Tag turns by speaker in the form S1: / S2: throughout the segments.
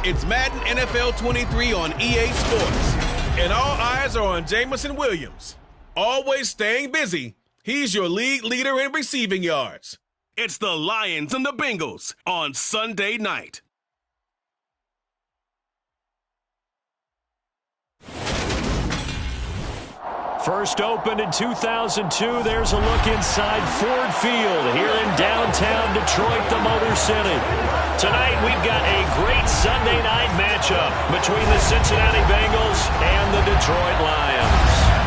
S1: It's Madden NFL 23 on EA Sports. And all eyes are on Jameson Williams. Always staying busy, he's your league leader in receiving yards. It's the Lions and the Bengals on Sunday night.
S2: First opened in 2002, there's a look inside Ford Field here in downtown Detroit, the Motor City. Tonight we've got a great Sunday night matchup between the Cincinnati Bengals and the Detroit Lions.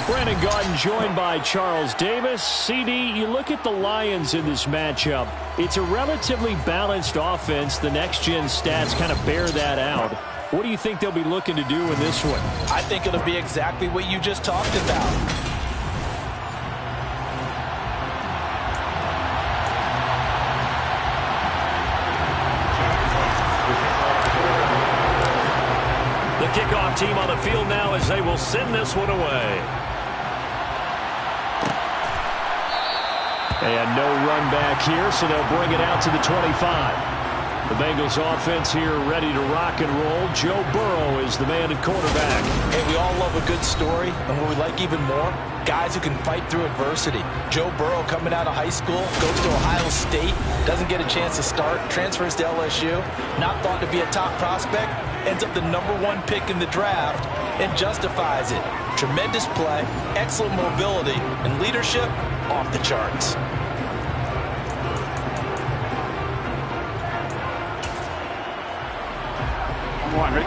S2: Brandon Gaudin joined by Charles Davis. CD, you look at the Lions in this matchup. It's a relatively balanced offense. The next-gen stats kind of bear that out. What do you think they'll be looking to do in this one?
S3: I think it'll be exactly what you just talked about.
S2: The kickoff team on the field now as they will send this one away. And no run back here, so they'll bring it out to the 25. The Bengals offense here ready to rock and roll. Joe Burrow is the man at quarterback.
S3: Hey, we all love a good story, and what we like even more, guys who can fight through adversity. Joe Burrow coming out of high school, goes to Ohio State, doesn't get a chance to start, transfers to LSU, not thought to be a top prospect, ends up the #1 pick in the draft, and justifies it. Tremendous play, excellent mobility, and leadership off the charts.
S4: Come on, Rick.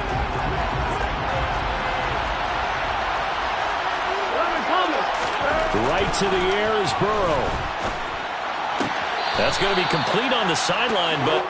S2: Right to the air is Burrow. That's going to be complete on the sideline, but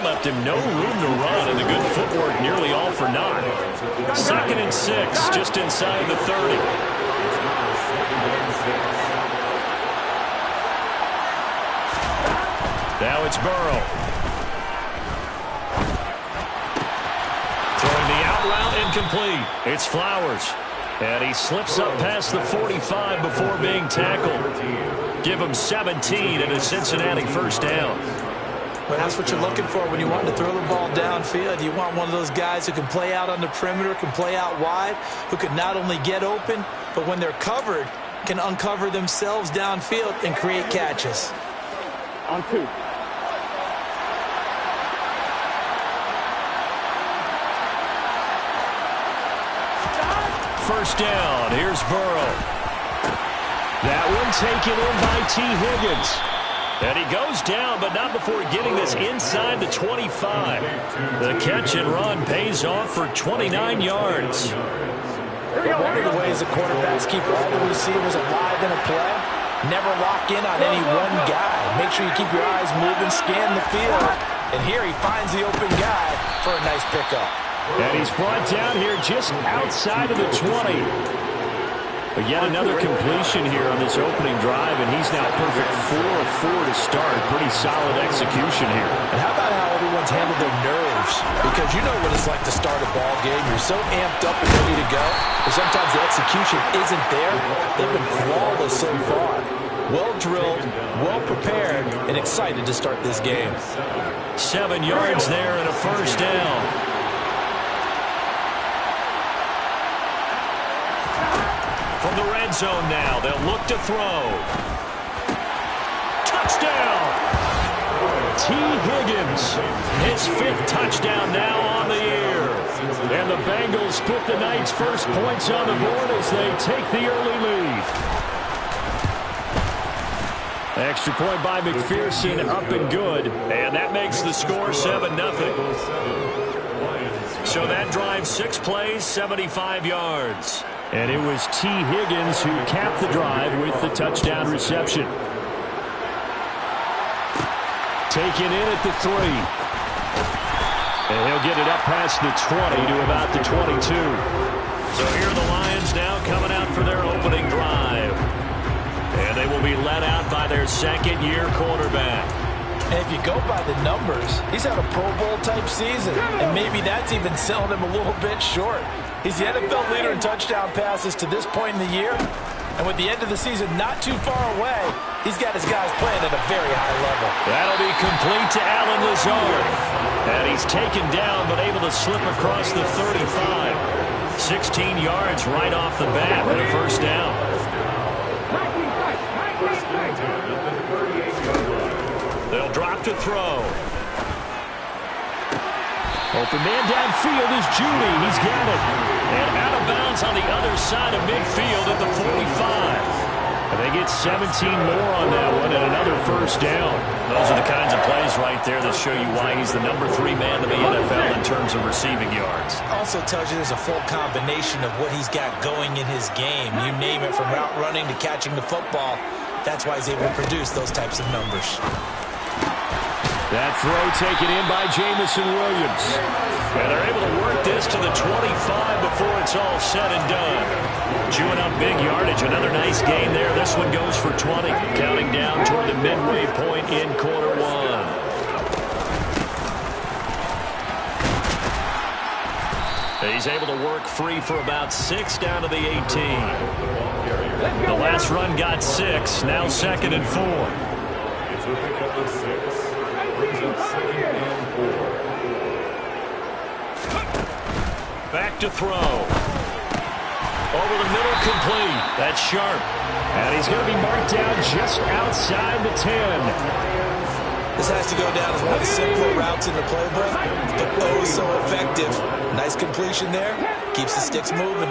S2: left him no room to run, and the good footwork nearly all for naught. 2nd and 6, just inside the 30. Now it's Burrow. Throwing the out route incomplete. It's Flowers. And he slips up past the 45 before being tackled. Give him 17 and a Cincinnati first down.
S3: Well, that's what you're looking for when you want to throw the ball downfield. You want one of those guys who can play out on the perimeter, can play out wide, who can not only get open, but when they're covered, can uncover themselves downfield and create catches.
S4: On 2.
S2: First down. Here's Burrow. That one taken in by T. Higgins. And he goes down, but not before getting this inside the 25. The catch and run pays off for 29 yards.
S3: One of the ways the quarterbacks keep all the receivers alive in a play, never lock in on any one guy. Make sure you keep your eyes moving, scan the field. And here he finds the open guy for a nice pickup.
S2: And he's brought down here just outside of the 20. But yet another completion here on this opening drive, and he's now perfect 4 of 4 to start. Pretty solid execution here.
S3: And how about how everyone's handled their nerves? Because you know what it's like to start a ball game. You're so amped up and ready to go, but sometimes the execution isn't there. They've been flawless so far. Well drilled, well prepared, and excited to start this game.
S2: 7 yards there and a first down. From the red zone now, they'll look to throw. Touchdown! T. Higgins, his 5th touchdown now on the year. And the Bengals put the night's first points on the board as they take the early lead. Extra point by McPherson, up and good. And that makes the score 7-0. So that drive, 6 plays, 75 yards. And it was T. Higgins who capped the drive with the touchdown reception. Taken in at the 3. And he'll get it up past the 20 to about the 22. So here are the Lions now coming out for their opening drive. And they will be led out by their second-year quarterback.
S3: And if you go by the numbers, he's had a Pro Bowl-type season. And maybe that's even selling him a little bit short. He's the NFL leader in touchdown passes to this point in the year. And with the end of the season not too far away, he's got his guys playing at a very high level.
S2: That'll be complete to Allen Lazard. And he's taken down but able to slip across the 35. 16 yards right off the bat with a first down. They'll drop to throw. Open man downfield is Judy. He's got it. And out of bounds on the other side of midfield at the 45. And they get 17 more on that one and another first down. Those are the kinds of plays right there that show you why he's the number 3 man in the NFL in terms of receiving yards.
S3: Also tells you there's a full combination of what he's got going in his game. You name it, from route running to catching the football. That's why he's able to produce those types of numbers.
S2: That throw taken in by Jameson Williams. And they're able to work this to the 25 before it's all said and done. Chewing up big yardage. Another nice gain there. This one goes for 20. Counting down toward the midway point in quarter 1. He's able to work free for about 6 down to the 18. The last run got 6. Now 2nd and 4. Back to throw. Over the middle, complete. That's sharp. And he's going to be marked down just outside the 10.
S3: This has to go down as one of the simpler routes in the playbook, but oh so effective. Nice completion there. Keeps the sticks moving.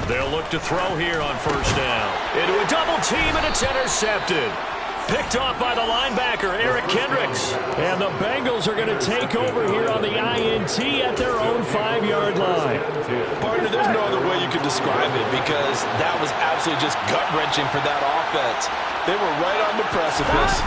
S2: They'll look to throw here on first down. Into a double team, and it's intercepted. Picked off by the linebacker, Eric Kendricks. And the Bengals are going to take over here on the INT at their own 5-yard line.
S3: Partner, there's no other way you could describe it, because that was absolutely just gut-wrenching for that offense. They were right on the precipice.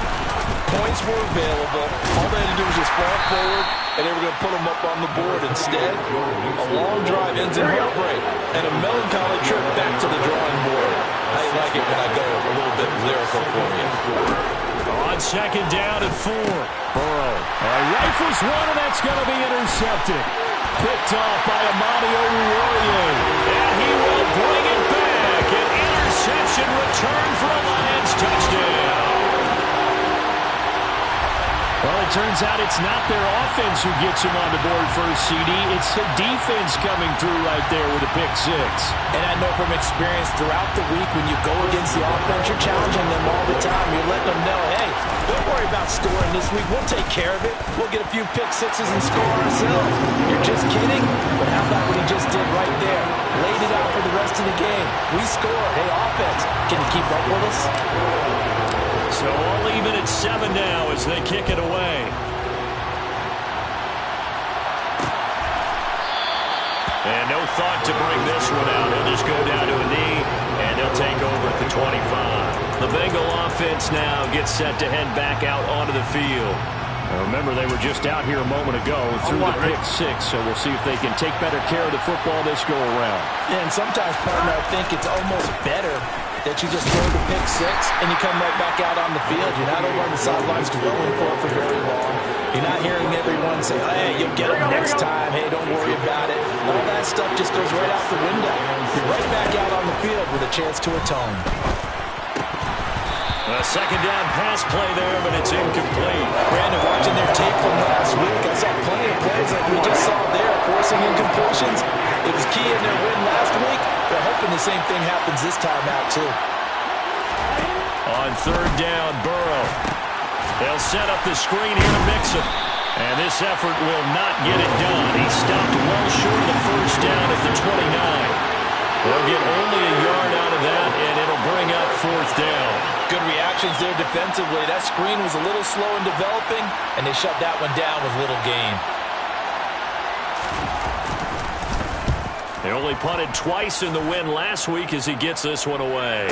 S3: Points were available. All they had to do was just fall forward, and they were going to put them up on the board. Instead, a long drive ends in heartbreak, and a melancholy trip back to the drawing board. How you like it when I go a little bit lyrical for you?
S2: On 2nd down and 4. Burrow rifles one, and that's going to be intercepted. Picked off by Amani Oruwariye. And he will bring it back. An interception return for a Lions touchdown. Well, it turns out it's not their offense who gets him on the board first, CD. It's the defense coming through right there with a pick 6.
S3: And I know from experience throughout the week, when you go against the offense, you're challenging them all the time. You're letting them know, hey, don't worry about scoring this week. We'll take care of it. We'll get a few pick 6s and score ourselves. You're just kidding? But how about what he just did right there? Laid it out for the rest of the game. We scored. Hey, offense, can you keep up with us?
S2: So all even at 7 now as they kick it away. And no thought to bring this one out. He'll just go down to a knee, and they'll take over at the 25. The Bengal offense now gets set to head back out onto the field. Now remember, they were just out here a moment ago through the pick 6, so we'll see if they can take better care of the football this go-around.
S3: Yeah, and sometimes, partner, I think it's almost better that you just throw the pick 6 and you come right back out on the field. You're not over on the sidelines dwelling for very long. You're not hearing everyone say, hey, you'll get them next time. Hey, don't worry about it. All that stuff just goes right out the window. You're right back out on the field with a chance to atone.
S2: A 2nd down pass play there, but it's incomplete.
S3: Brandon, watching their tape from last week, I saw plenty of plays like we just saw there, forcing incompletions. It was key in their win last week. They're hoping the same thing happens this time out, too.
S2: On 3rd down, Burrow. They'll set up the screen here to Mixon. And this effort will not get it done. He stopped well short of the first down at the 29. They'll get only a yard out of that, and it'll bring up fourth down.
S3: Good reactions there defensively. That screen was a little slow in developing, and they shut that one down with little gain.
S2: They only punted twice in the win last week as he gets this one away.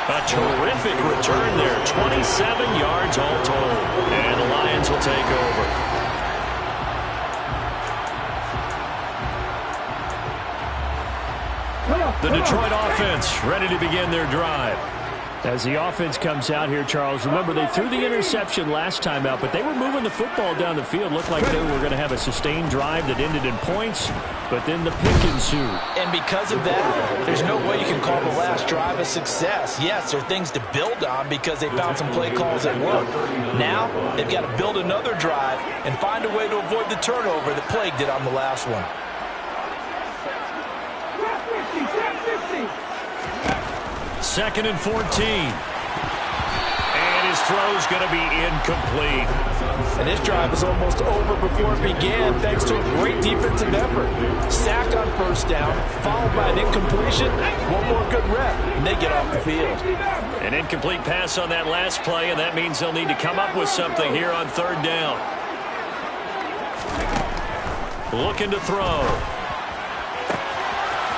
S2: A terrific return there. 27 yards all told. And the Lions will take over. The Detroit offense ready to begin their drive. As the offense comes out here, Charles, remember they threw the interception last time out, but they were moving the football down the field. Looked like they were going to have a sustained drive that ended in points, but then the pick ensued.
S3: And because of that, there's no way you can call the last drive a success. Yes, there are things to build on because they found some play calls that work. Now, they've got to build another drive and find a way to avoid the turnover that plagued it on the last one.
S2: Second and 14. And his throw's going to be incomplete.
S3: And this drive is almost over before it began thanks to a great defensive effort. Sack on first down, followed by an incompletion. One more good rep, and they get off the field.
S2: An incomplete pass on that last play, and that means they'll need to come up with something here on third down. Looking to throw.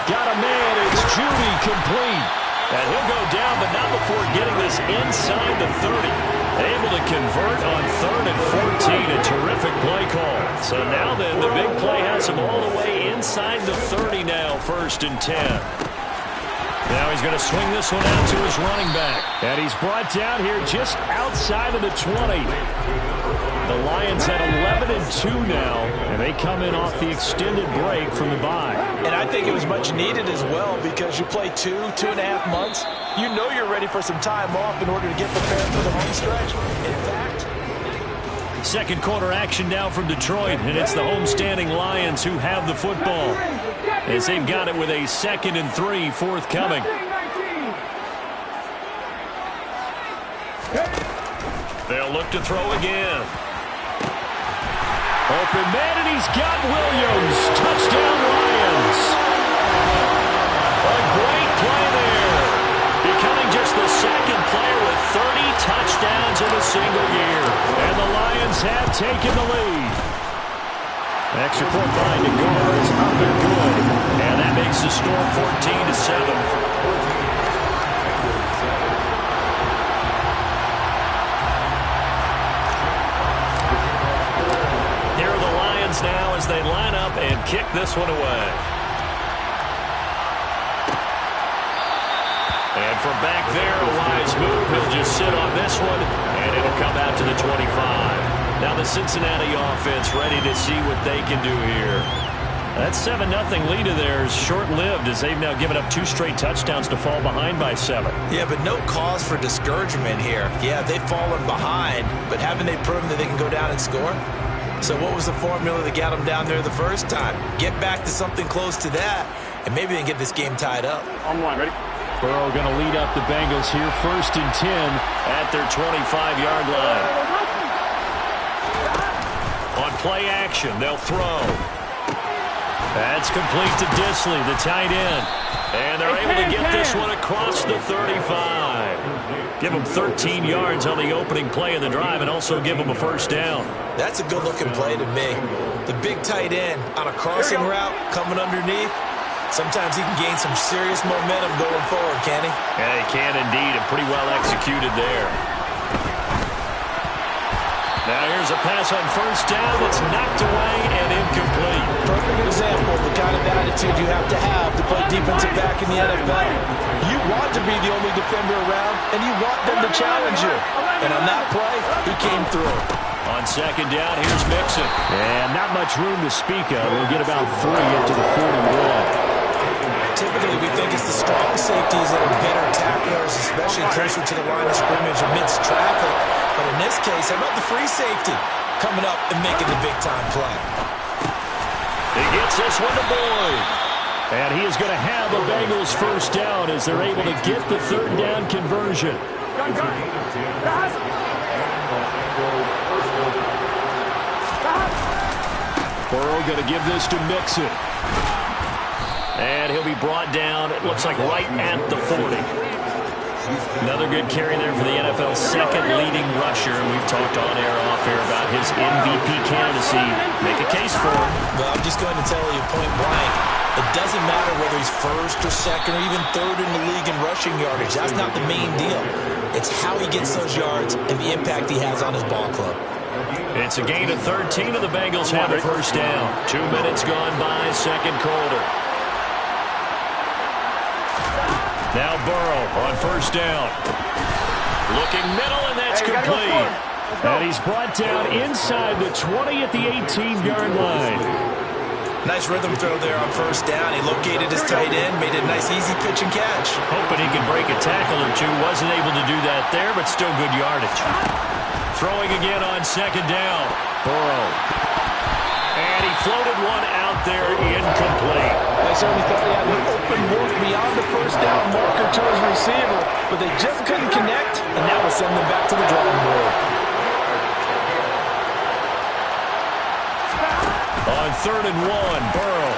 S2: Got a man. It's Judy complete. And he'll go down, but not before getting this inside the 30. Able to convert on third and 14. A terrific play call. So now then, the big play has him all the way inside the 30 now, first and 10. Now he's going to swing this one out to his running back. And he's brought down here just outside of the 20. The Lions at 11-2 now, and they come in off the extended break from the bye.
S3: And I think it was much needed as well because you play 2.5 months. You know you're ready for some time off in order to get prepared for the home stretch. In fact,
S2: second quarter action now from Detroit, and it's the homestanding Lions who have the football as they've got it with a 2nd and 3 forthcoming. They'll look to throw again. Open man, and he's got Williams. Touchdown, Lions. A great play there. Becoming just the second player with 30 touchdowns in a single year. And the Lions have taken the lead. Extra point by Nagar is up and good. And that makes the score 14-7. Now as they line up and kick this one away. And from back there, a wise move. He'll just sit on this one, and it'll come out to the 25. Now the Cincinnati offense ready to see what they can do here. That 7-0 lead of theirs short-lived as they've now given up 2 straight touchdowns to fall behind by 7.
S3: Yeah, but no cause for discouragement here. Yeah, they've fallen behind, but haven't they proven that they can go down and score? So what was the formula that got them down there the first time? Get back to something close to that, and maybe they can get this game tied up.
S4: On one, ready?
S2: Burrow going to lead up the Bengals here, 1st and 10 at their 25-yard line. On play action, they'll throw. That's complete to Disley, the tight end. And they're able to get this one across the 35. Give them 13 yards on the opening play of the drive and also give them a first down.
S3: That's a good-looking play to me. The big tight end on a crossing route coming underneath. Sometimes he can gain some serious momentum going forward, can he?
S2: Yeah, he can indeed, and pretty well executed there. Now here's a pass on first down that's knocked away and incomplete.
S3: Perfect example of the kind of attitude you have to play defensive back in the NFL. You want to be the only defender around, and you want them to challenge you. And on that play, he came through.
S2: On second down, here's Mixon. And not much room to speak of. We'll get about 3 into the 41.
S3: Typically, we think it's the strong safeties that are better tacklers, especially closer to the line of scrimmage amidst traffic. But in this case, how about the free safety coming up and making the big-time play?
S2: He gets this one to Boyd. And he is going to have a Bengals first down as they're able to get the third down conversion. Burrow going to give this to Mixon. And he'll be brought down, it looks like right at the 40. Another good carry there for the NFL's second leading rusher. And we've talked on air, off air about his MVP candidacy. Make a case for him.
S3: Well, I'm just going to tell you point blank. It doesn't matter whether he's first or second or even third in the league in rushing yardage. That's not the main deal. It's how he gets those yards and the impact he has on his ball club.
S2: It's a gain of 13, and the Bengals have a first down. 2 minutes gone by, second quarter. Now Burrow on first down. Looking middle, and that's complete. And he's brought down inside the 20 at the 18-yard line.
S3: Nice rhythm throw there on first down. He located his tight end, made a nice easy pitch and catch.
S2: Hoping he could break a tackle or two. Wasn't able to do that there, but still good yardage. Throwing again on second down. Burrow. And he floated one out there, incomplete.
S3: They certainly thought he had an open look beyond the first down marker to his receiver, but they just couldn't connect, and that will send them back to the drawing board.
S2: On 3rd and 1, Burrow.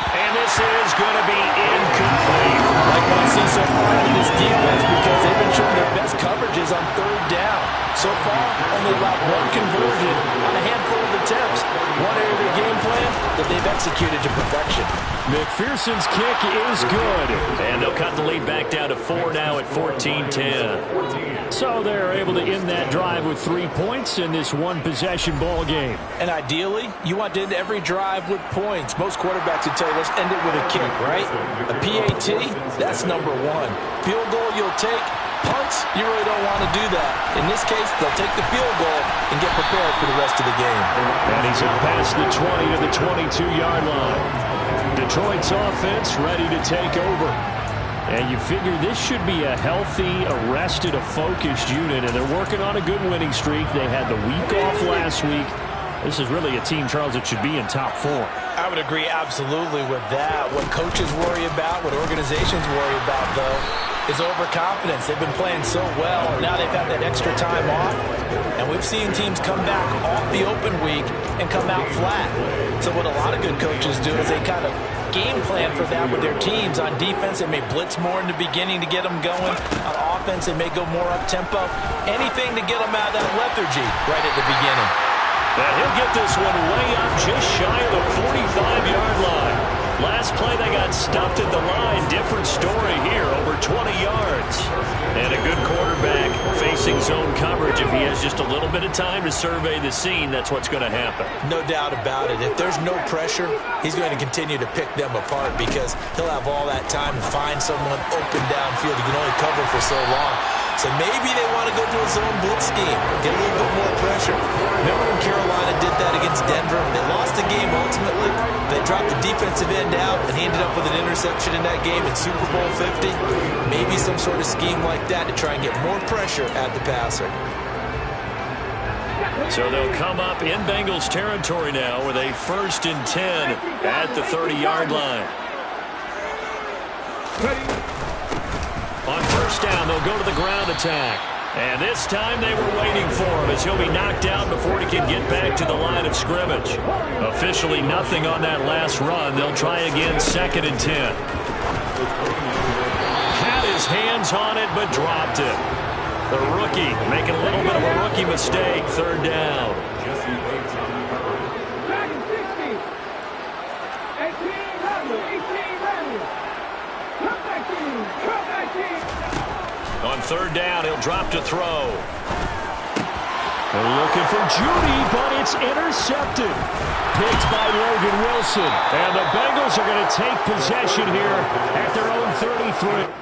S2: And this is going to be incomplete.
S3: Like what I see so far in this defense, because they've been showing their best coverages on 3rd down. So far, only allowed one conversion on a handful of attempts. One area of their game plan that they've executed to perfection.
S2: McPherson's kick is good. And they'll cut the lead back down to 4 now at 14-10. So they're able to end that drive with 3 points in this one-possession ball game.
S3: And ideally, you want to end every drive with points. Most quarterbacks would tell you, let's end it with a kick, right? A PAT, that's number one. Field goal you'll take. Punts, you really don't want to do that. In this case, they'll take the field goal and get prepared for the rest of the game.
S2: And he's out past the 20 to the 22-yard line. Detroit's offense ready to take over. And you figure this should be a healthy, arrested, a focused unit, and they're working on a good winning streak. They had the week off last week. This is really a team, Charles, that should be in top 4.
S3: I would agree absolutely with that. What coaches worry about, what organizations worry about, though, is overconfidence. They've been playing so well, and now they've had that extra time off. And we've seen teams come back off the open week and come out flat. So what a lot of good coaches do is they kind of game plan for that with their teams. On defense, they may blitz more in the beginning to get them going. On offense, they may go more up-tempo. Anything to get them out of that lethargy right at the beginning.
S2: And he'll get this one way up just shy of the 45-yard line. Last play, they got stuffed at the line. Different story here, over 20 yards. And a good quarterback facing zone coverage. If he has just a little bit of time to survey the scene, that's what's going to happen.
S3: No doubt about it. If there's no pressure, he's going to continue to pick them apart because he'll have all that time to find someone open downfield. He can only cover for so long. So maybe they want to go to a zone blitz scheme, get a little bit more pressure. Remember when Carolina did that against Denver? They lost the game ultimately. They dropped the defensive end out, and he ended up with an interception in that game in Super Bowl 50. Maybe some sort of scheme like that to try and get more pressure at the passer.
S2: So they'll come up in Bengals territory now with a 1st and 10 at the 30-yard line. On first down, they'll go to the ground attack. And this time they were waiting for him as he'll be knocked out before he can get back to the line of scrimmage. Officially nothing on that last run. They'll try again 2nd and 10. Had his hands on it but dropped it. The rookie making a little bit of a rookie mistake. 3rd down. On 3rd down, he'll drop to throw. They're looking for Judy, but it's intercepted. Picked by Logan Wilson. And the Bengals are going to take possession here at their own 33.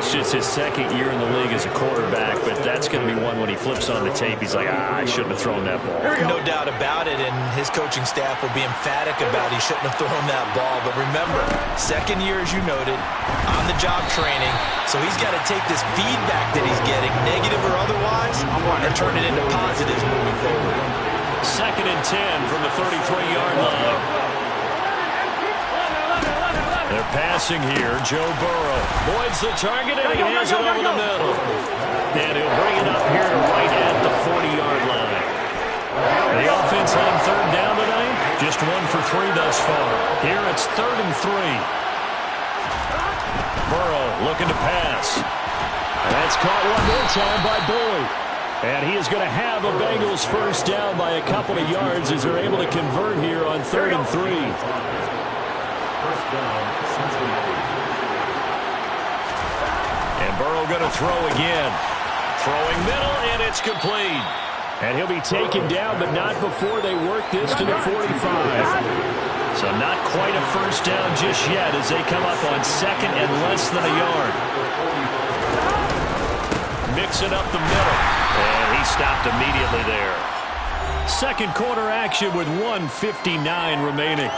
S2: it's just his second year in the league as a quarterback, but that's going to be one when he flips on the tape. He's like, I shouldn't have thrown that ball.
S3: No doubt about it, and his coaching staff will be emphatic about he shouldn't have thrown that ball. But remember, second year, as you noted, on-the-job training, so he's got to take this feedback that he's getting, negative or otherwise, and turn it into positives moving forward.
S2: 2nd and 10 from the 33-yard line. They're passing here. Joe Burrow avoids the target, and he has it over the middle. And he'll bring it up here to right at the 40-yard line. The offense on 3rd down tonight, just 1 for 3 thus far. Here it's 3rd and 3. Burrow looking to pass. And that's caught one more time by Boyd. And he is going to have a Bengals first down by a couple of yards as they're able to convert here on 3rd and 3. And Burrow going to throw again. Throwing middle, and it's complete. And he'll be taken down, but not before they work this to the 45. So not quite a first down just yet as they come up on 2nd and less than a yard. Mixing up the middle. And he stopped immediately there. Second quarter action with 1:59 remaining.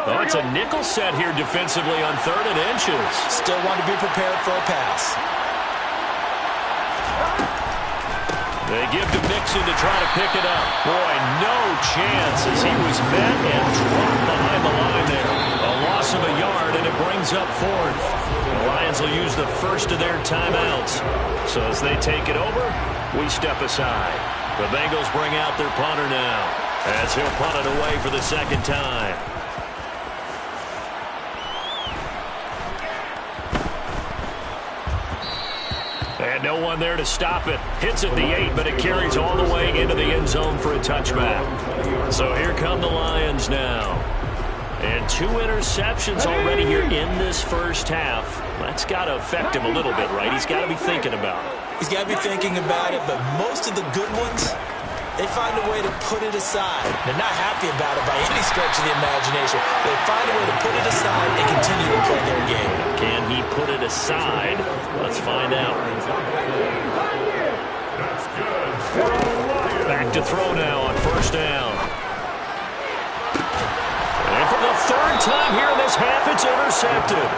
S2: Oh, it's a nickel set here defensively on 3rd and inches.
S3: Still want to be prepared for a pass.
S2: They give to Mixon to try to pick it up. Boy, no chance as he was met and dropped behind the line there. A loss of a yard, and it brings up 4th. The Lions will use the first of their timeouts. So as they take it over, we step aside. The Bengals bring out their punter now as he'll punt it away for the 2nd time. And no one there to stop it. Hits at the 8, but it carries all the way into the end zone for a touchback. So here come the Lions now. And 2 interceptions already here in this first half. That's got to affect him a little bit, right? He's got to be thinking about it.
S3: He's got to be thinking about it, but most of the good ones, they find a way to put it aside. They're not happy about it by any stretch of the imagination. They find a way to put it aside and continue to play their game.
S2: Can he put it aside? Let's find out. Back to throw now on 1st down. And for the 3rd time here in this half, it's intercepted.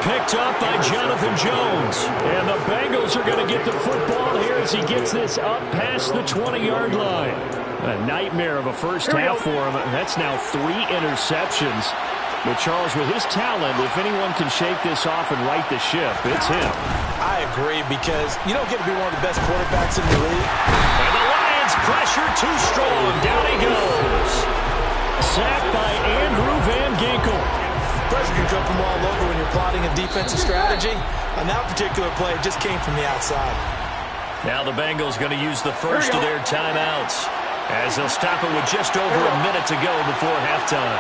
S2: Picked up by Jonathan Jones. And the Bengals are going to get the football here as he gets this up past the 20-yard line. A nightmare of a first half for him. That's now 3 interceptions. But Charles, with his talent, if anyone can shake this off and right the ship, it's him.
S3: I agree, because you don't get to be one of the best quarterbacks in the league.
S2: And the Lions pressure too strong. Down he goes. Sacked by Andrew Van Ginkel.
S3: Pressure can come from all over when you're plotting a defensive strategy. On that particular play, it just came from the outside.
S2: Now the Bengals going to use the first of their timeouts as they'll stop it with just over a minute to go before halftime.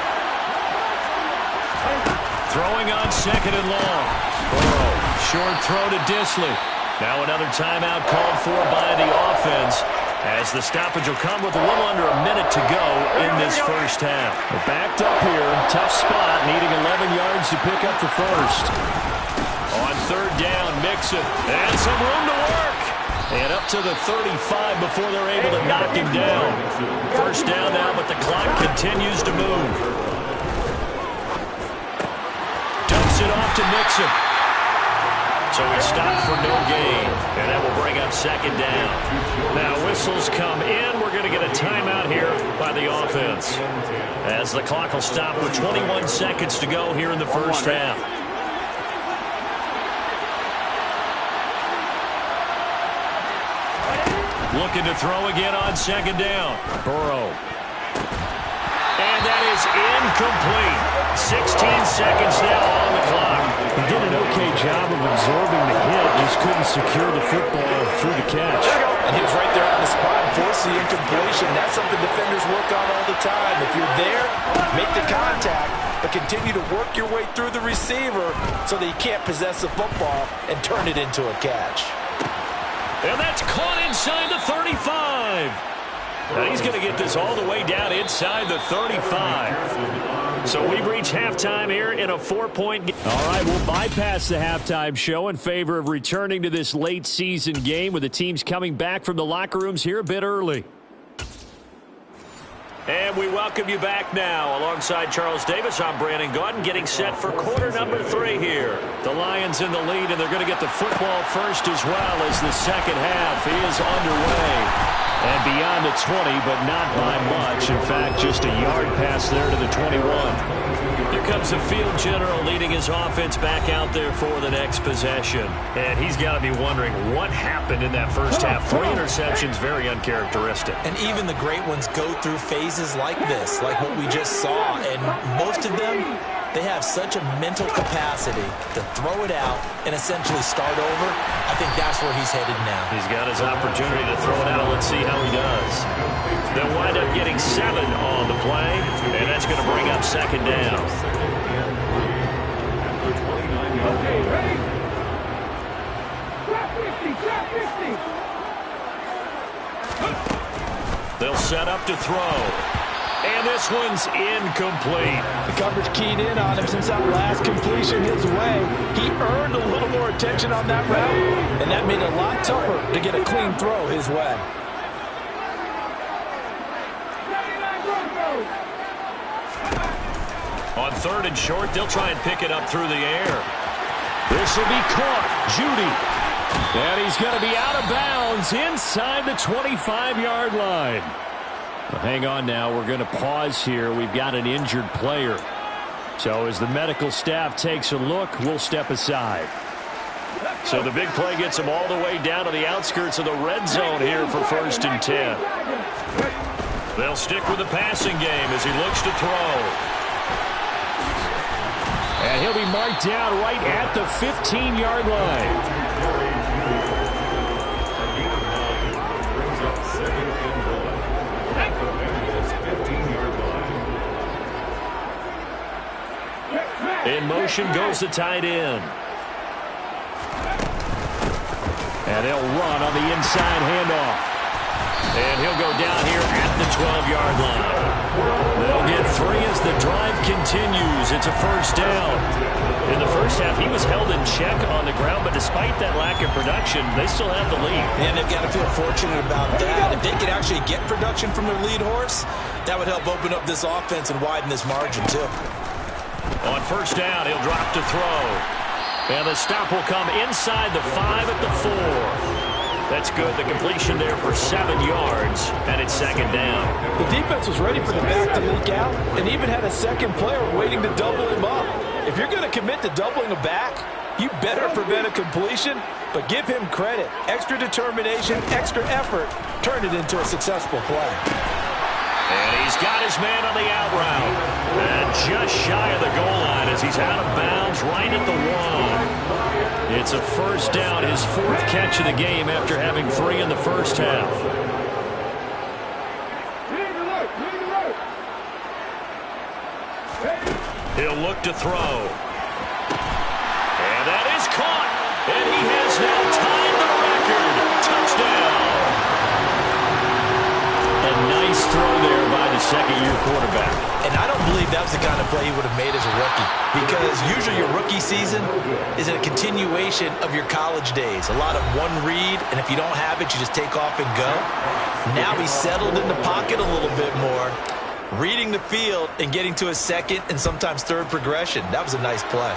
S2: Throwing on 2nd and long. Burrow, short throw to Disley. Now another timeout called for by the offense as the stoppage will come with a little under a minute to go in this first half.
S5: We're backed up here. Tough spot, needing 11 yards to pick up the first.
S2: On 3rd down, Mixon. And some room to work. And up to the 35 before they're able to knock him down. First down now, but the clock continues to move. Dumps it off to Mixon. So he stopped for no gain, and that will bring up 2nd down. Now whistles come in. We're going to get a timeout here by the offense as the clock will stop with 21 seconds to go here in the first half. Looking to throw again on 2nd down. Burrow. And that is incomplete. 16 seconds now on the clock.
S5: He did an okay job of absorbing the hit, just couldn't secure the football through the catch.
S3: And he was right there on the spot and forced the incompletion. That's something defenders work on all the time. If you're there, make the contact, but continue to work your way through the receiver so that you can't possess the football and turn it into a catch.
S2: And that's caught inside the 35. And he's going to get this all the way down inside the 35. So we've reached halftime here in a 4-point game.
S5: All right, we'll bypass the halftime show in favor of returning to this late season game with the teams coming back from the locker rooms here a bit early.
S2: And we welcome you back now. Alongside Charles Davis, I'm Brandon Gaudin, getting set for quarter number 3 here. The Lions in the lead, and they're going to get the football first as well as the second half is underway. And beyond the 20, but not by much. In fact, just a yard pass there to the 21. Here comes the field general leading his offense back out there for the next possession. And he's got to be wondering what happened in that first half. 3 interceptions, very uncharacteristic.
S3: And even the great ones go through phases like this, like what we just saw. And most of them, they have such a mental capacity to throw it out and essentially start over. I think that's where he's headed now.
S2: He's got his opportunity to throw it out. Let's see how he does. They'll wind up getting 7 on the play, and that's going to bring up second down.
S4: Okay, ready? Trap 50.
S2: They'll set up to throw. And this one's incomplete.
S3: The coverage keyed in on him since that last completion his way. He earned a little more attention on that route, and that made it a lot tougher to get a clean throw his way.
S2: On 3rd and short, they'll try and pick it up through the air.
S5: This will be caught. Judy. And he's going to be out of bounds inside the 25-yard line. Well, hang on now. We're going to pause here. We've got an injured player. So as the medical staff takes a look, we'll step aside.
S2: So the big play gets him all the way down to the outskirts of the red zone here for 1st and 10. They'll stick with the passing game as he looks to throw.
S5: And he'll be marked down right at the 15-yard line.
S2: In motion goes the tight end.
S5: And they'll run on the inside handoff.
S2: And he'll go down here at the 12-yard line. They'll get 3 as the drive continues. It's a first down. In the first half, he was held in check on the ground, but despite that lack of production, they still have the lead.
S3: And they've got to feel fortunate about that. If they could actually get production from their lead horse, that would help open up this offense and widen this margin, too.
S2: On first down, he'll drop to throw. And the stop will come inside the 5 at the 4. That's good. The completion there for 7 yards, and it's second down.
S3: The defense was ready for the back to leak out and even had a second player waiting to double him up. If you're going to commit to doubling a back, you better prevent a completion, but give him credit. Extra determination, extra effort, turn it into a successful play.
S2: And he's got his man on the out route. And just shy of the goal line as he's out of bounds right at the 1. It's a first down, his 4th catch of the game after having 3 in the first half. He'll look to throw. And that is caught. And he has now tied the record. Touchdown.
S5: A nice throw there by the second-year quarterback.
S3: And I don't believe that was the kind of play he would have made as a rookie, because usually your rookie season is a continuation of your college days. A lot of one read, and if you don't have it, you just take off and go. Now he's settled in the pocket a little bit more, reading the field and getting to a second and sometimes third progression. That was a nice play.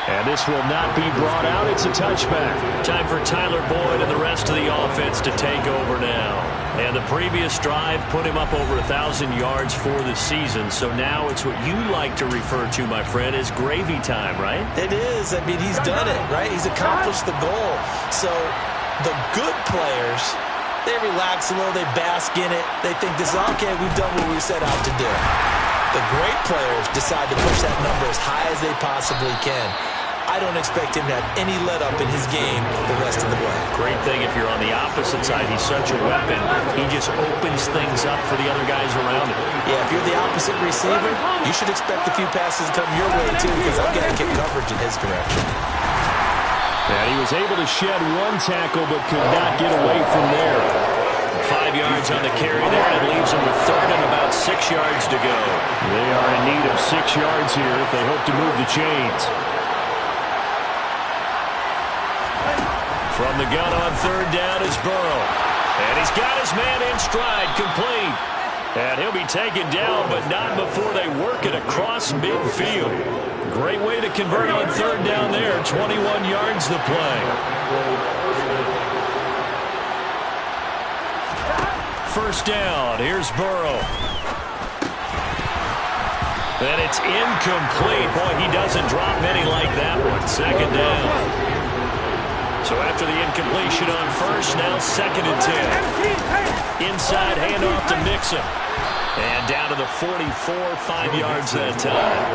S5: And this will not be brought out. It's a touchback.
S2: Time for Tyler Boyd and the rest of the offense to take over now. And the previous drive put him up over 1,000 yards for the season. So now it's what you like to refer to, my friend, as gravy time, right?
S3: It is. I mean, he's done it, right? He's accomplished the goal. So the good players, they relax a little. They bask in it. They think this is, okay, we've done what we set out to do. The great players decide to push that number as high as they possibly can. I don't expect him to have any let-up in his game the rest of the way.
S2: Great thing if you're on the opposite side. He's such a weapon. He just opens things up for the other guys around him.
S3: Yeah, if you're the opposite receiver, you should expect a few passes to come your way, too, because I'm going to kick coverage in his direction.
S5: And he was able to shed one tackle but could not get away from there.
S2: 5 yards on the carry there, and it leaves them with third and about 6 yards to go.
S5: They are in need of 6 yards here if they hope to move the chains. From the gun on third down is Burrow. And he's got his man in stride, complete. And he'll be taken down, but not before they work it across midfield. Great way to convert on third down there. 21 yards the play. First down. Here's Burrow. And it's incomplete. Boy, he doesn't drop many like that one. Second down. So after the incompletion on first, now second and 10. Inside handoff to Mixon. And down to the 44, 5 yards that time.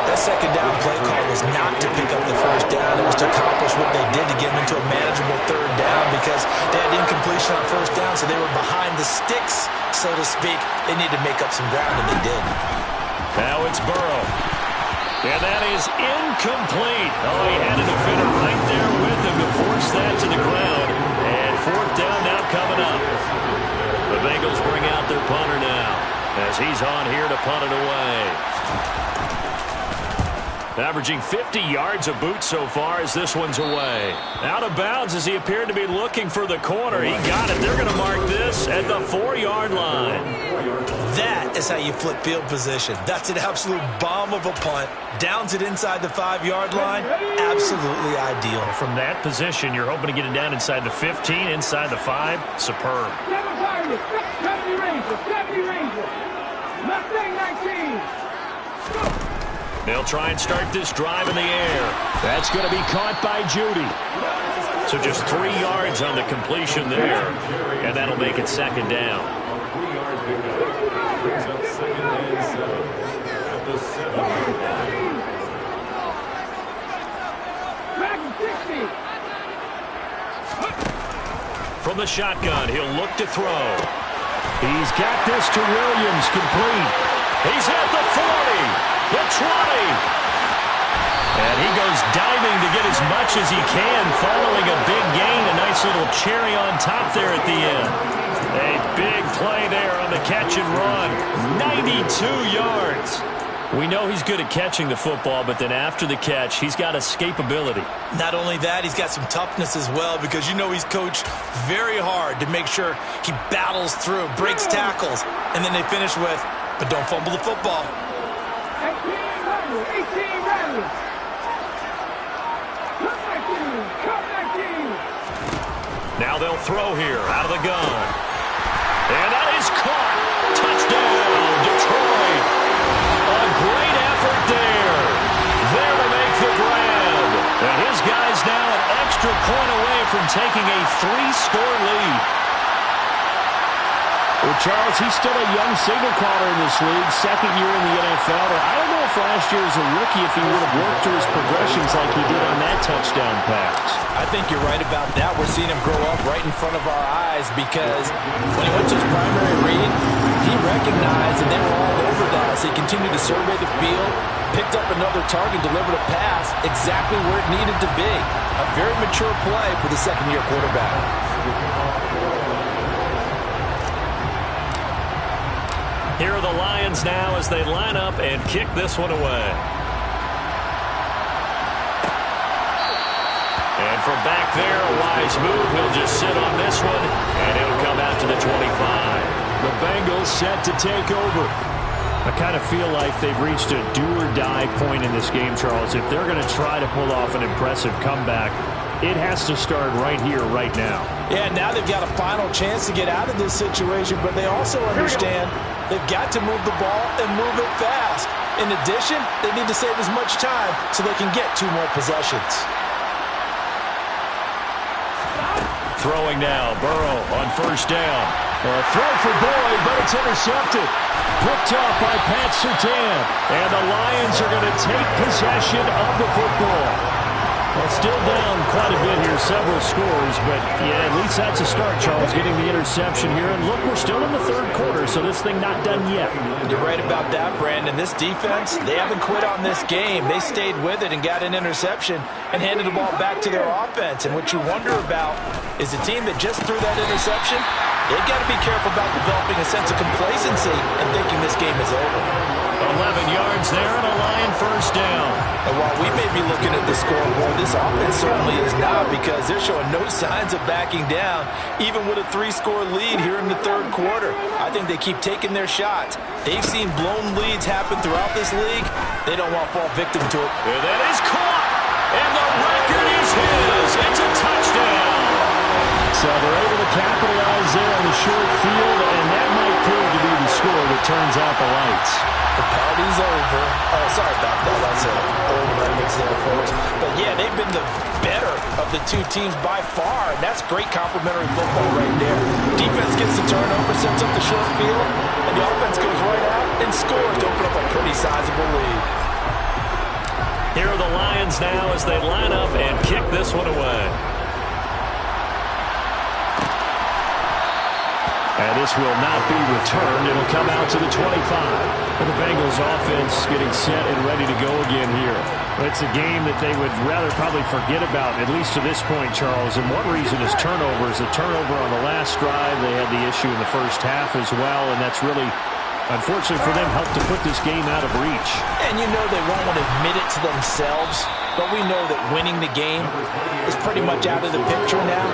S3: That second down play call was not to pick up the first down. It was to accomplish what they did to get them into a manageable third down because they had incompletion on first down, so they were behind the sticks, so to speak. They needed to make up some ground, and they did.
S2: Now it's Burrow. And that is incomplete. Oh, he had a defender right there with him to force that to the ground. And fourth down now coming up. The Bengals bring out their punter now as he's on here to punt it away. Averaging 50 yards a boot so far as this one's away. Out of bounds as he appeared to be looking for the corner. He got it. They're going to mark this at the 4-yard line.
S3: That is how you flip field position. That's an absolute bomb of a punt. Downs it inside the 5-yard line. Absolutely ideal.
S2: From that position, you're hoping to get it down inside the 15, inside the 5. Superb.
S4: 70 Rangers. Mustang 19. Go.
S2: They'll try and start this drive in the air.
S5: That's going to be caught by Judy.
S2: So just 3 yards on the completion there. And that'll make it second down. From the shotgun, he'll look to throw.
S5: He's got this to Williams, complete.
S2: He's at the 40. The 20. And he goes diving to get as much as he can following a big gain. A nice little cherry on top there at the end. A big play there on the catch and run. 92 yards. We know he's good at catching the football, but then after the catch, he's got escapability.
S3: Not only that, he's got some toughness as well because you know he's coached very hard to make sure he battles through, breaks tackles, and then they finish with, but don't fumble the football.
S4: 18 Rattlers. Come 19.
S2: Now they'll throw here out of the gun. And that is caught. Touchdown, Detroit. A great effort there. There to make the grab. And his guys now an extra point away from taking a 3-score lead.
S5: Well, Charles, he's still a young signal caller in this league, second year in the NFL. I don't know if last year as a rookie if he would have worked through his progressions like he did on that touchdown pass.
S3: I think you're right about that. We're seeing him grow up right in front of our eyes because when he went to his primary read, he recognized that they were all over that. So he continued to survey the field, picked up another target, delivered a pass exactly where it needed to be. A very mature play for the second-year quarterback.
S2: Here are the Lions now as they line up and kick this one away. And from back there, a wise move. He'll just sit on this one, and it'll come out to the 25.
S5: The Bengals set to take over. I kind of feel like they've reached a do-or-die point in this game, Charles. If they're going to try to pull off an impressive comeback, it has to start right here, right now.
S3: Yeah, now they've got a final chance to get out of this situation, but they also understand they've got to move the ball and move it fast. In addition, they need to save as much time so they can get 2 more possessions.
S2: Throwing now, Burrow on first down.
S5: A throw for Boyd, but it's intercepted. Picked off by Pat Surtain. And the Lions are going to take possession of the football. Well, still down quite a bit here, several scores, but yeah, at least that's a start, Charles, getting the interception here. And look, we're still in the third quarter, so this thing not done yet.
S3: You're right about that, Brandon. This defense, they haven't quit on this game. They stayed with it and got an interception and handed the ball back to their offense. And what you wonder about is a team that just threw that interception, they've got to be careful about developing a sense of complacency and thinking this game is over.
S5: 11 yards there and a Lion first down.
S3: And while we may be looking at the scoreboard, this offense certainly is not, because they're showing no signs of backing down, even with a 3-score lead here in the third quarter. I think they keep taking their shots. They've seen blown leads happen throughout this league. They don't want to fall victim to it.
S5: And that is caught, and the record is his. It's a touchdown. So they're able to capitalize there on the short field, and that might prove to be the score that turns out the lights.
S3: The party's over. Oh, sorry about that. That's an old reference there, folks. But, yeah, they've been the better of the two teams by far. And that's great complimentary football right there. Defense gets the turnover, sets up the short field, and the offense goes right out and scores to open up a pretty sizable lead.
S5: Here are the Lions now as they line up and kick this one away. And this will not be returned. It'll come out to the 25. And the Bengals offense getting set and ready to go again here. It's a game that they would rather probably forget about, at least to this point, Charles. And one reason is turnovers. The turnover on the last drive, they had the issue in the first half as well. And that's really, unfortunately for them, helped to put this game out of reach.
S3: And you know they won't want to admit it to themselves, but we know that winning the game is pretty much out of the picture now.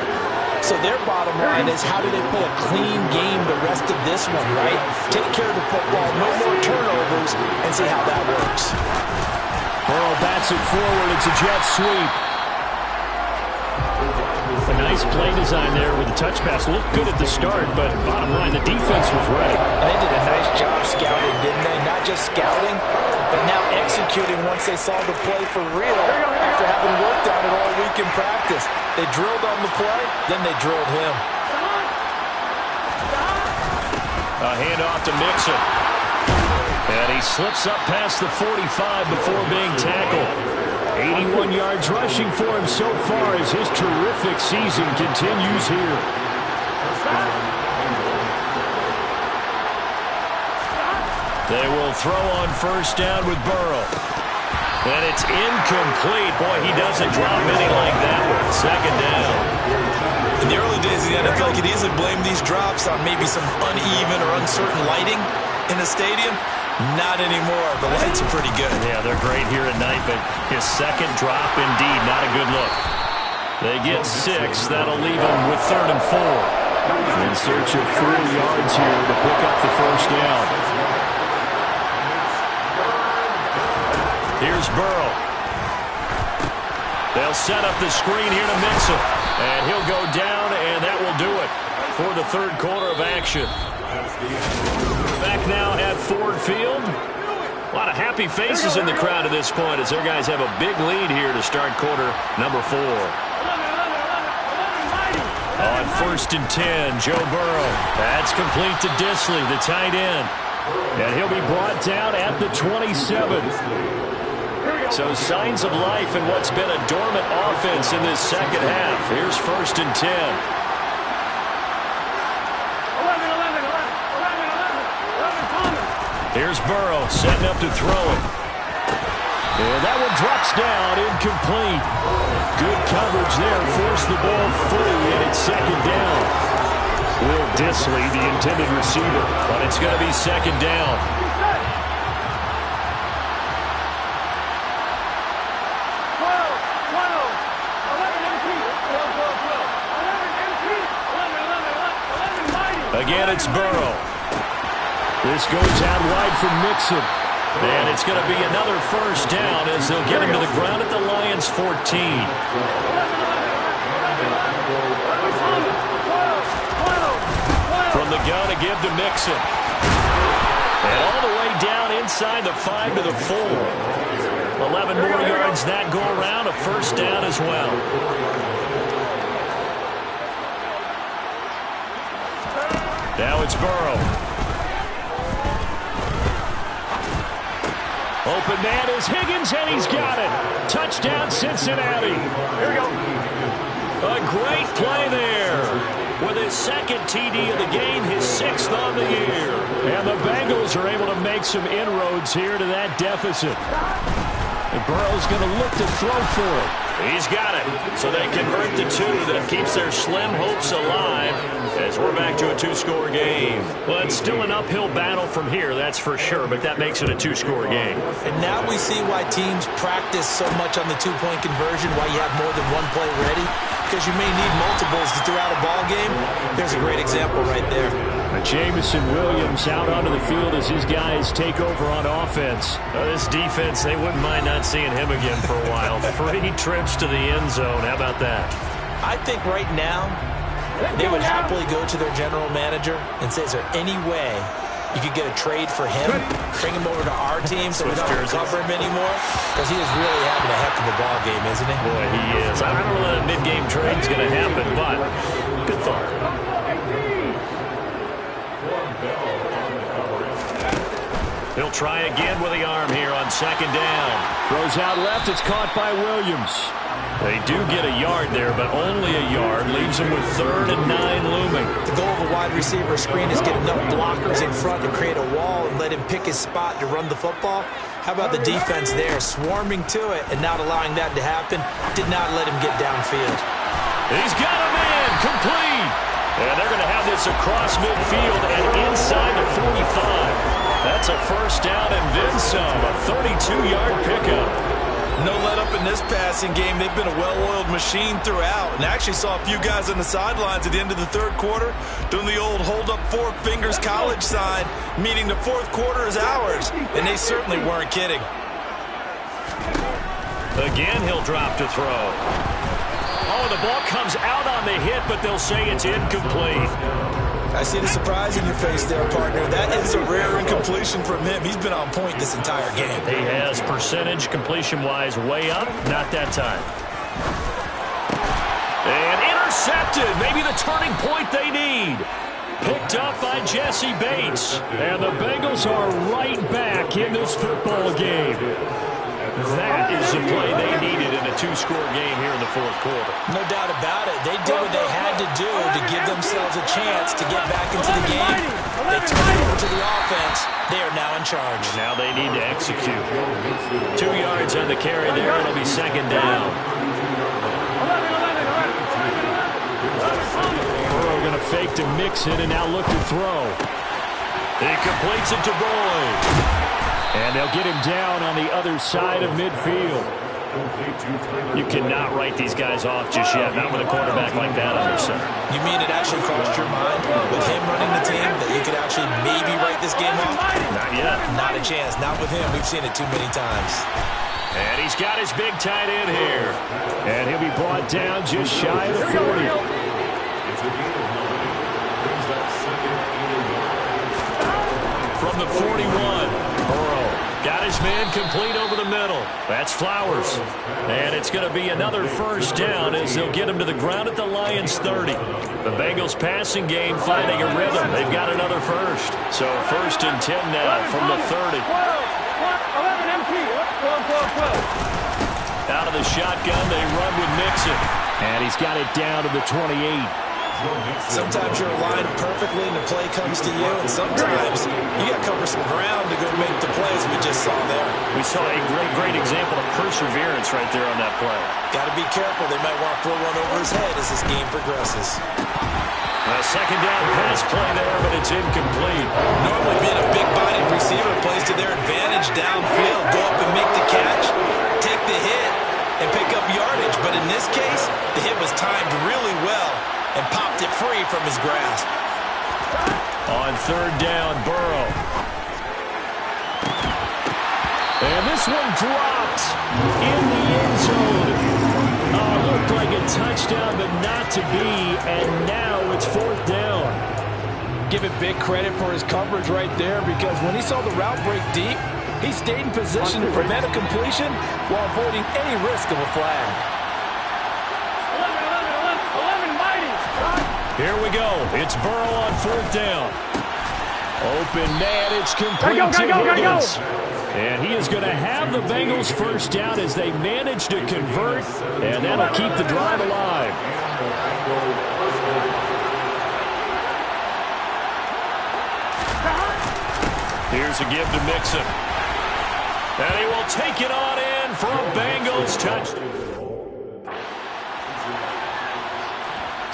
S3: So their bottom line is, how do they play a clean game the rest of this one, right? Take care of the football, no more turnovers, and see how that works.
S5: Burrow bats it forward. It's a jet sweep. A nice play design there with the touch pass. Looked good at the start, but bottom line, the defense was ready.
S3: And they did a nice job scouting, didn't they? Not just scouting, but now executing once they saw the play for real after having worked on it all week in practice. They drilled on the play, then they drilled him.
S5: A handoff to Mixon. And he slips up past the 45 before being tackled. 81 yards rushing for him so far as his terrific season continues here. They will throw on first down with Burrow. And it's incomplete. Boy, he doesn't drop any like that one. Second down.
S3: In the early days of the NFL, you could easily blame these drops on maybe some uneven or uncertain lighting in the stadium. Not anymore. The lights are pretty good.
S5: Yeah, they're great here at night, but his second drop, indeed, not a good look. They get 6. That'll leave them with 3rd and 4. In search of 4 yards here to pick up the first down. Here's Burrow. They'll set up the screen here to Mixon. And he'll go down, and that will do it for the third quarter of action. Back now at Ford Field. A lot of happy faces in the crowd at this point as their guys have a big lead here to start quarter number 4. On 1st and 10, Joe Burrow. That's complete to Disley, the tight end. And he'll be brought down at the 27. So signs of life in what's been a dormant offense in this second half. Here's 1st and 10. Here's Burrow setting up to throw it. And that one drops down, incomplete. Good coverage there, forced the ball free, and it's second down. Will Disley, the intended receiver, but it's going to be second down. Again, it's Burrow. This goes out wide for Mixon. And it's going to be another first down as they'll get him to the ground at the Lions' 14. From the gun, a give to Mixon. And all the way down inside the 5 to the 4. 11 more yards that go around, a first down as well. Now it's Burrow. Open man is Higgins, and he's got it. Touchdown, Cincinnati. Here we go. A great play there. With his second TD of the game, his 6th on the year. And the Bengals are able to make some inroads here to that deficit. And Burrow's going to look to throw for it.
S2: He's got it. So they convert the 2. That keeps their slim hopes alive as we're back to a 2-score game.
S5: Well, it's still an uphill battle from here, that's for sure, but that makes it a 2-score game.
S3: And now we see why teams practice so much on the 2-point conversion, why you have more than one play ready, because you may need multiples to throw out a ball game. There's a great example right there.
S5: Jameson Williams out onto the field as his guys take over on offense.
S2: This defense, they wouldn't mind not seeing him again for a while. 3 trips to the end zone. How about that?
S3: I think right now they would happily go to their general manager and say, is there any way you could get a trade for him, bring him over to our team so we don't have to cover him anymore? Because he is really having a heck of a ball game, isn't he?
S2: Boy, he is. I don't know that a mid-game trade is going to happen, but good thought. He'll try again with the arm here on 2nd down.
S5: Throws out left. It's caught by Williams.
S2: They do get a yard there, but only a yard. Leaves them with 3rd and 9 looming.
S3: The goal of a wide receiver screen is get enough blockers in front to create a wall and let him pick his spot to run the football. How about the defense there, swarming to it and not allowing that to happen? Did not let him get downfield.
S2: He's got a man, complete. And they're going to have this across midfield and inside the 45. That's a 1st down and then some, a 32-yard pickup.
S3: No let up in this passing game. They've been a well-oiled machine throughout. And I actually saw a few guys on the sidelines at the end of the 3rd quarter doing the old hold up 4 fingers college sign, meaning the 4th quarter is ours. And they certainly weren't kidding.
S2: Again, he'll drop to throw. Oh, the ball comes out on the hit, but they'll say it's incomplete.
S3: I see the surprise in your face there, partner. That is a rare incompletion from him. He's been on point this entire game.
S2: He has percentage completion-wise way up. Not that time. And intercepted. Maybe the turning point they need. Picked up by Jesse Bates.
S5: And the Bengals are right back in this football game.
S2: That is the play they needed in a 2-score game here in the 4th quarter.
S3: No doubt about it. They did what they had to do to give themselves a chance to get back into the game. They turned it over to the offense. They are now in charge.
S2: Now they need to execute. 2 yards on the carry there. It'll be 2nd down.
S5: Burrow going to fake to Mixon and now look to throw.
S2: He completes it to Boyd.
S5: And they'll get him down on the other side of midfield.
S2: You cannot write these guys off just yet, not with a quarterback like that under center.
S3: You mean it actually crossed your mind with him running the team that you could actually maybe write this game off?
S2: Not yet.
S3: Not a chance. Not with him. We've seen it too many times.
S2: And he's got his big tight end here.
S5: And he'll be brought down just shy of the 40.
S2: From the 41, Burrow got his man complete over the middle. That's Flowers. And it's going to be another 1st down as they'll get him to the ground at the Lions' 30. The Bengals passing game finding a rhythm. They've got another 1st. So 1st and 10 now from the 30.
S4: 11 MT. 12.
S2: Out of the shotgun, they run with Mixon.
S5: And he's got it down to the 28.
S3: Sometimes you're aligned perfectly and the play comes to you, and sometimes you got to cover some ground to go make the plays we just saw there.
S2: We saw a great example of perseverance right there on that play.
S3: Got to be careful. They might want to throw one over his head as this game progresses.
S2: A 2nd down pass play there, but it's incomplete.
S3: Normally being a big-bodied receiver plays to their advantage downfield. Go up and make the catch, take the hit, and pick up yardage. But in this case, the hit was timed really well and popped it free from his grasp.
S5: On 3rd down, Burrow. And this one dropped in the end zone. Looked like a touchdown, but not to be. And now it's 4th down.
S3: Give it big credit for his coverage right there, because when he saw the route break deep, he stayed in position to prevent a completion while avoiding any risk of a flag.
S4: 11 mighty.
S5: Here we go. It's Burrow on 4th down. Open man, it's complete to Higgins. And he is going to have the Bengals first down as they manage to convert, and that'll keep the drive alive. Here's a give to Mixon. And he will take it on in for a Bengals touchdown.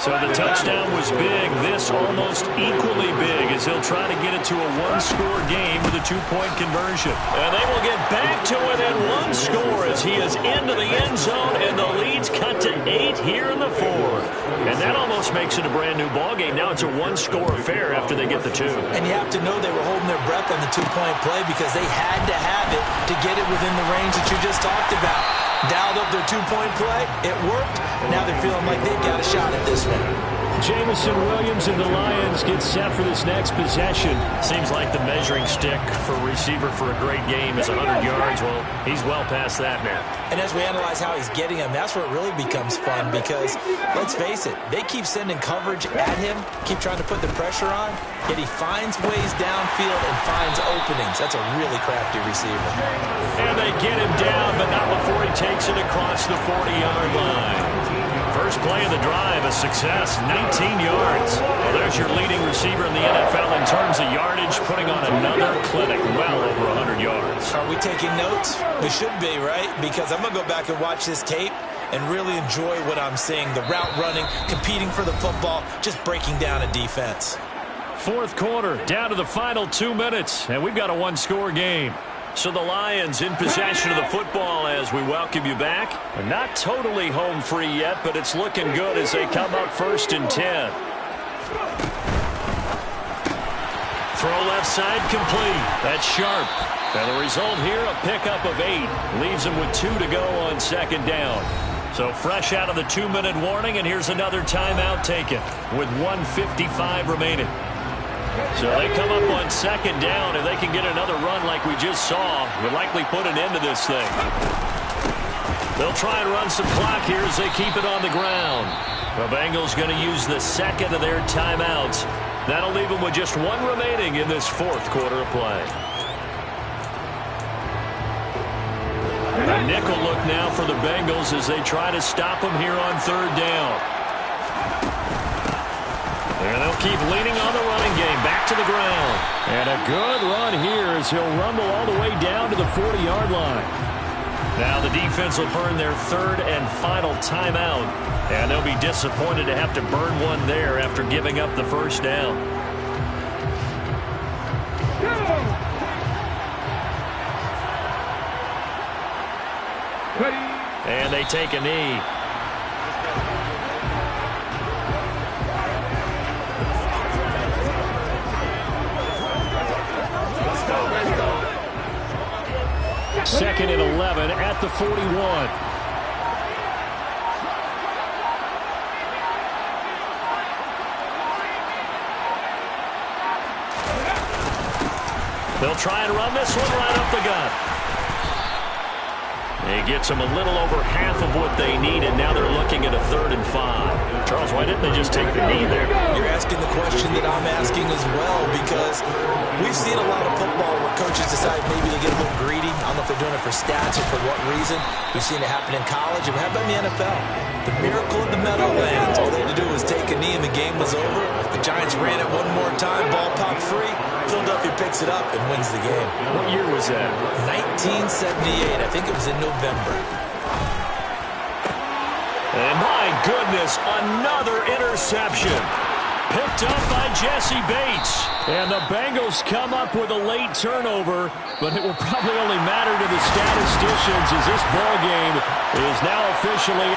S5: So the touchdown was big. This almost equally big as he'll try to get it to a one-score game with a two-point conversion. And they will get back to within one score as he is into the end zone, and the lead's cut to 8 here in the fourth. And that almost makes it a brand-new ballgame. Now it's a one-score affair after they get the two.
S3: And you have to know they were holding their breath on the two-point play because they had to have it to get it within the range that you just talked about. Dialed up their two-point play. It worked. Now they're feeling like they've got a shot at this one.
S5: Jameson Williams and the Lions get set for this next possession.
S2: Seems like the measuring stick for a receiver for a great game is 100 yards. Well, he's well past that now.
S3: And as we analyze how he's getting them, that's where it really becomes fun because, let's face it, they keep sending coverage at him, keep trying to put the pressure on, yet he finds ways downfield and finds openings. That's a really crafty receiver.
S2: And they get him down, but not before he takes it across the 40-yard line. First play of the drive, a success, 19 yards. Well, there's your leading receiver in the NFL in terms of yardage, putting on another clinic well over 100 yards.
S3: Are we taking notes? We should be, right? Because I'm going to go back and watch this tape and really enjoy what I'm seeing. The route running, competing for the football, just breaking down a defense.
S2: Fourth quarter, down to the final 2 minutes, and we've got a one-score game. So the Lions in possession of the football as we welcome you back. Not totally home free yet, but it's looking good as they come up 1st and 10. Throw left side complete. That's sharp. And the result here, a pickup of 8. Leaves them with 2 to go on 2nd down. So fresh out of the 2-minute warning, and here's another timeout taken with 1:55 remaining. So they come up on 2nd down, and they can get another run like we just saw. Would likely put an end to this thing. They'll try and run some clock here as they keep it on the ground. The Bengals going to use the second of their timeouts. That'll leave them with just 1 remaining in this fourth quarter of play. A nickel look now for the Bengals as they try to stop them here on 3rd down. And they'll keep leaning on the running game. Back to the ground.
S5: And a good run here as he'll rumble all the way down to the 40-yard line.
S2: Now the defense will burn their 3rd and final timeout. And they'll be disappointed to have to burn one there after giving up the first down. And they take a knee.
S5: Second and 11 at the 41.
S2: They'll try and run this one right up the gut. He gets them a little over half of what they need, and now they're looking at a 3rd and 5. Charles, why didn't they just take the knee there?
S3: You're asking the question that I'm asking as well, because we've seen a lot of football where coaches decide maybe to get a little greedy. I don't know if they're doing it for stats or for what reason. We've seen it happen in college, and how about in the NFL? The miracle of the Meadowlands. All they had to do was take a knee, and the game was over. The Giants ran it one more time. Ball popped free. Philadelphia picks it up and wins the game.
S2: What year was that?
S3: 1978. I think it was in November.
S2: And my goodness, another interception. Picked up by Jesse Bates.
S5: And the Bengals come up with a late turnover, but it will probably only matter to the statisticians as this ball game is now officially